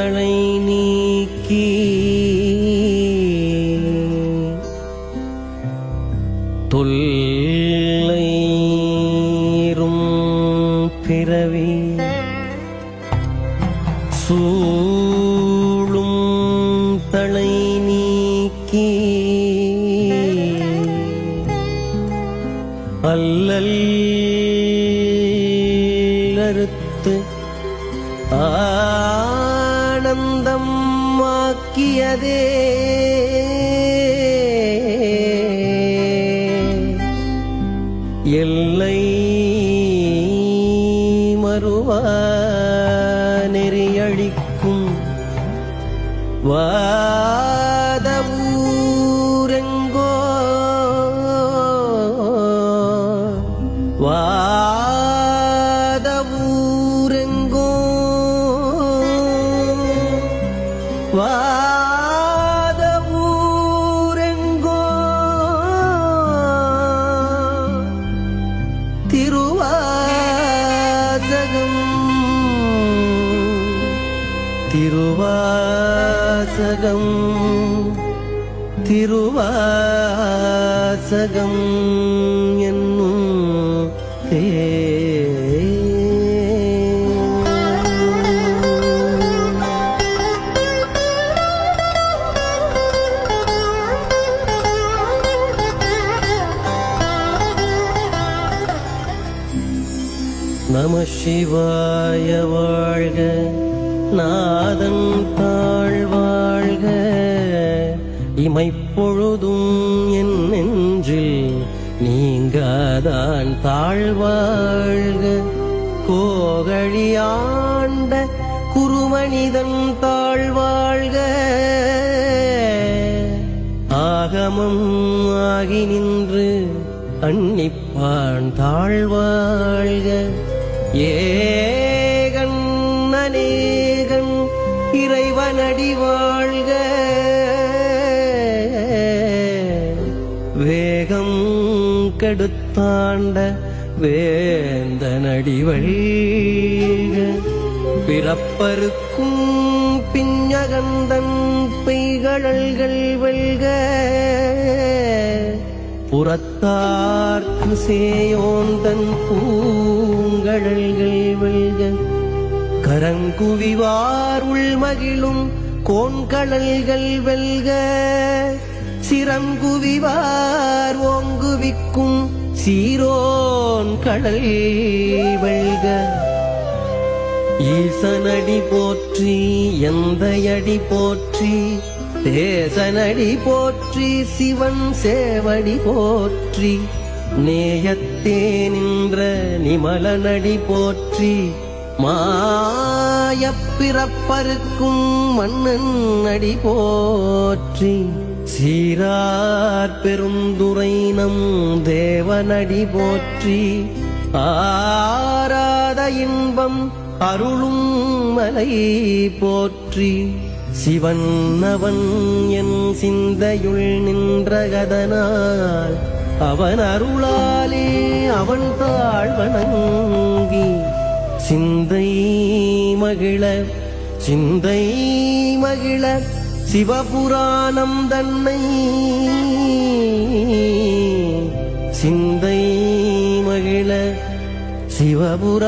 தளை நீக்கி தொல்லைரும் பிறவி சூழும் தளை நீக்கி அல்லல் அறுத்து ஆனந்தம் ஆக்கியதே எல்லை மறுவா நெறியழிக்கும் வாதவூரெங்கோ வாதவூரெங்கோ வாதவூரெங்கோ திருவாசகம் திருவாசகம் திருவாசகம் என்னும் நம சிவாய வாழ்க நாதன் தாழ்வாழ்க இமைப்பொழுதும் என் நெஞ்சில் நீங்காதான் தாழ்வாழ்க கோகழியாண்ட குருமனிதன் தாழ்வாழ்க ஆகமம் ஆகி நின்று அன்னிப்பான் தாழ்வாழ்க ஏகன் அநேகன் இறைவனடி வாழ்க வேகம் கெடுத்தாண்ட வேந்தனடி வழிக பிறப்பருக்கும் பிஞ்சகந்தன் பெய்கழல்கள் வெல்க புறத்தார்க்கு சேயோந்தன் பூங்கழல்கள் வெல்க கரங்குவிவார் உள்மகிழும் கோண்கழல்கள் வெல்க சிரங்குவிவார் ஓங்குவிக்கும் சீரோன் கடல் வெல்க ஈசனடி போற்றி எந்தையடி போற்றி தேசனடி போற்றி சிவன் சேவடி போற்றி நேயத்தே நின்ற நிமலனடி போற்றி மாயப்பிறப்பருக்கும் மன்னன் அடி போற்றி சீரார் பெருந்துரை நம் தேவனடி போற்றி ஆராத இன்பம் அருளும் மலை போற்றி சிவன் அவன் என் சிந்தையுள் நின்றகதனால் அவன் அருளாலே அவன் தாழ்வணங்கி சிந்தை மகிழ சிவபுராணம் தன்னை சிந்தை மகிழ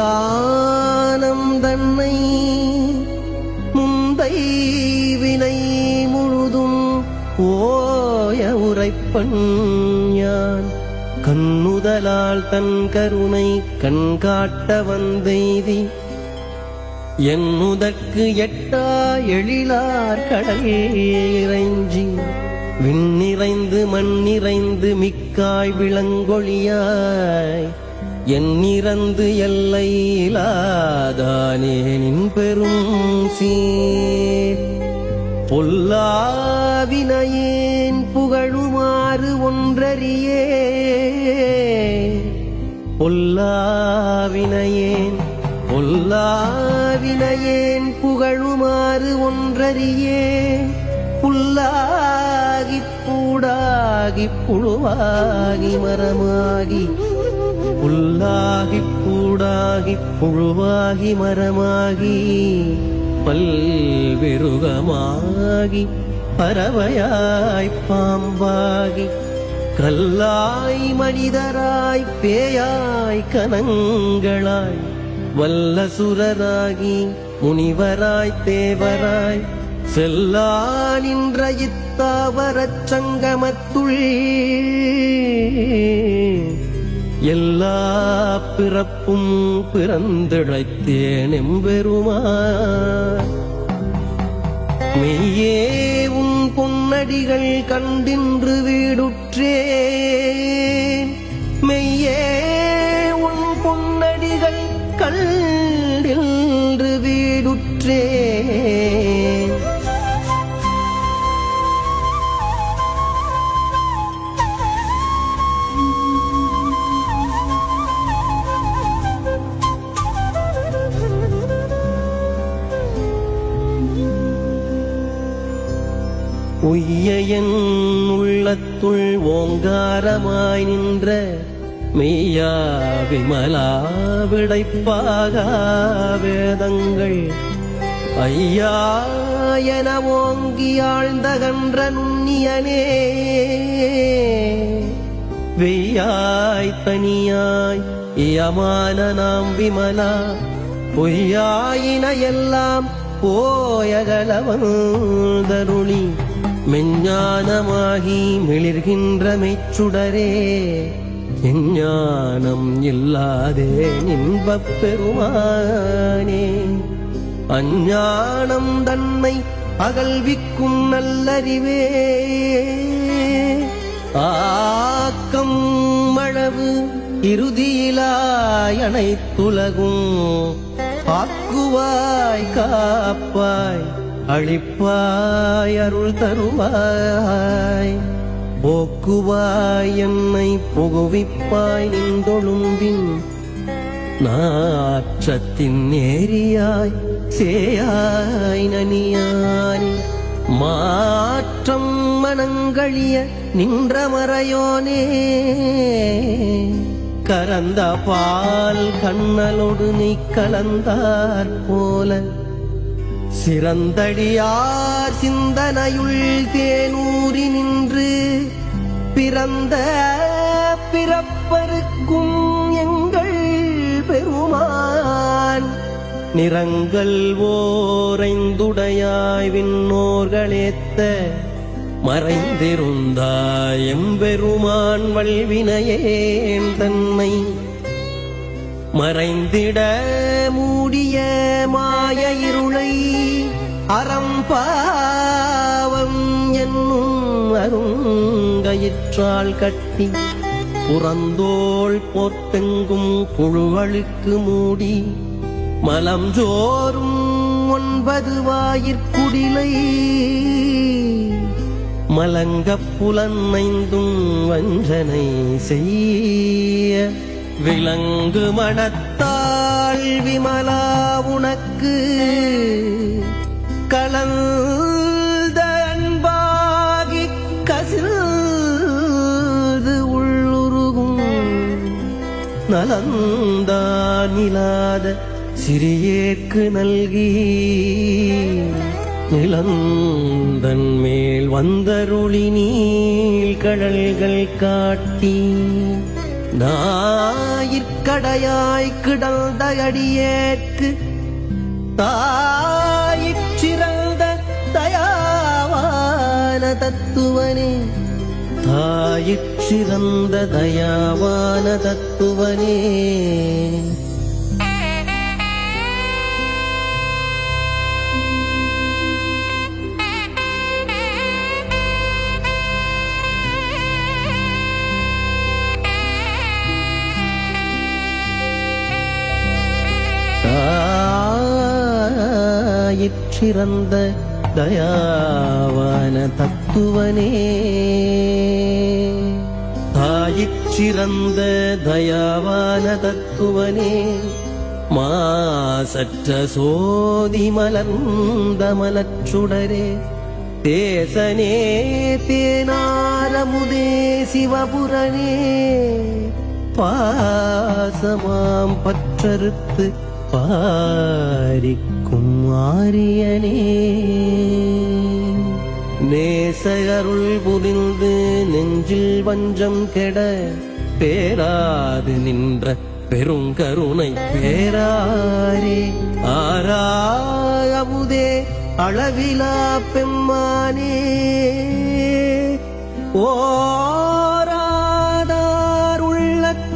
சிவபுராணம் தன்னை முந்தை வினை முழுதும் ஓய உரைப்பன் யான் கண்ணுதலால் தன் கருணை கண்காட்ட வந்தெய்தி என்னுதற்கு எட்டா எழிலார் கடல் இறைஞ்சி விண்ணிறைந்து மண்ணிறைந்து மிக்காய் விளங்கொழியாய் எண்ணிறந்து எல்லையிலாதானே நின் பெரும் சீர் பொல்லாவினையேன் புகழுமாறு ஒன்றறியே பொல்லாவினையேன் புகழுமாறு ஒன்றறியே புல்லாகிப் பூடாகிப் புழுவாகி மரமாகி புல்லாகிப் பூடாகிப் புழுவாகி மரமாகி பல்விருகமாகி பறவையாய் பாம்பாகி கல்லாய் மனிதராய் பேயாய் கனங்களாய் வல்லசுரராகி முனிவராய் தேவராய் செல்லா நின்ற இத்தாவரச் சங்கமத்துள் எல்லா பிறப்பும் பிறந்திழைத்தேன் எம்பெருமான். மெய்யே உன் பொன்னடிகள் கண்டின்று வீடுற்றேன், மெய்யே உன் பொன்னடிகள் கண்டின்று வீடுற்றேன். உய்ய என் உள்ளத்துள் ஓங்காரமாய் நின்ற மெய்யா விமலா விடைப்பாக வேதங்கள் ஐயா என ஓங்கி ஆழ்ந்தகன்ற நுண்ணியனே, வெய்யாய் தனியாய் இயமான நாம் விமலா பொய்யாயின எல்லாம் போயகலவந்தருளி மெஞ்ஞானமாகி மிளிர்கின்ற மெச்சுடரே, எஞ்ஞானம் இல்லாதே இன்பப் பெருமானே. அஞ்ஞானம் தன்னை அகல்விக்கும் நல்லறிவே, ஆக்கம் அளவு இறுதியிலாய் அனைத்துலகும் ஆக்குவாய் காப்பாய் அளிப்பாய் அருள் தருவாய், போக்குவாய் என்னை புகுவிப்பாய் நின்றொழும்பின் நாற்றத்தின் நேரியாய் சேயாய் நனியானி மாற்றம் மனங்களிய நின்ற மறையோனே. கரந்த பால் கண்ணலோடு நீ கலந்தாற் போல சிறந்தடியார் சிந்தனையுள் தேனூறி நின்று பிறந்த பிறப்பருக்கும் எங்கள் பெருமான். நிறங்கள் ஓரைந்துடையாய் விண்ணோர்களேத்த மறைந்திருந்தாய் எம்பெருமான் வல்வினையேன் தன்னை மறைந்திட மூடிய மாய இருளை அறம்பாவம் என்னும் அருங்கயிற்றால் கட்டி புறந்தோள் போர்த்தெங்கும் புழுவழுக்கு மூடி மலம் ஜோறும் 9 வாயிற்குடிலை மலங்கப் புலனைந்தும் வஞ்சனை செய்ய விலங்கு மனத்தாள் விமலா உனக்கு கலந்த அன்பாகி கசிந்து உள்ளுருகும் நலந்தானிலாத சிறியேற்கு நல்கி நிலந்தன் மேல் வந்தருளி நீள் கடல்கள் காட்டி நாயிற்கடையாய் கிடந்த அடியேற்கு தாயிற்சிறந்த தயாவான தத்துவனே, தாயிற்சிறந்த தயாவான தத்துவனே. தாயிற்சிறந்த தயாவான தத்துவனே, தாயிற்சிறந்த தயாவான தத்துவனே. மாசற்ற சோதி மலர்ந்த மலச்சுடரே, தேசனே தேனாரமுதே சிவபுரனே, பாசமாம் பற்றறுத்து பாரிக்கும் ஆரியனே நேசகருள் புரிந்து நெஞ்சில் வஞ்சம் கெட பேராது நின்ற பெருங்கருணை பேராரே ஆராயமுதே அளவிலா பெம்மானே ஓ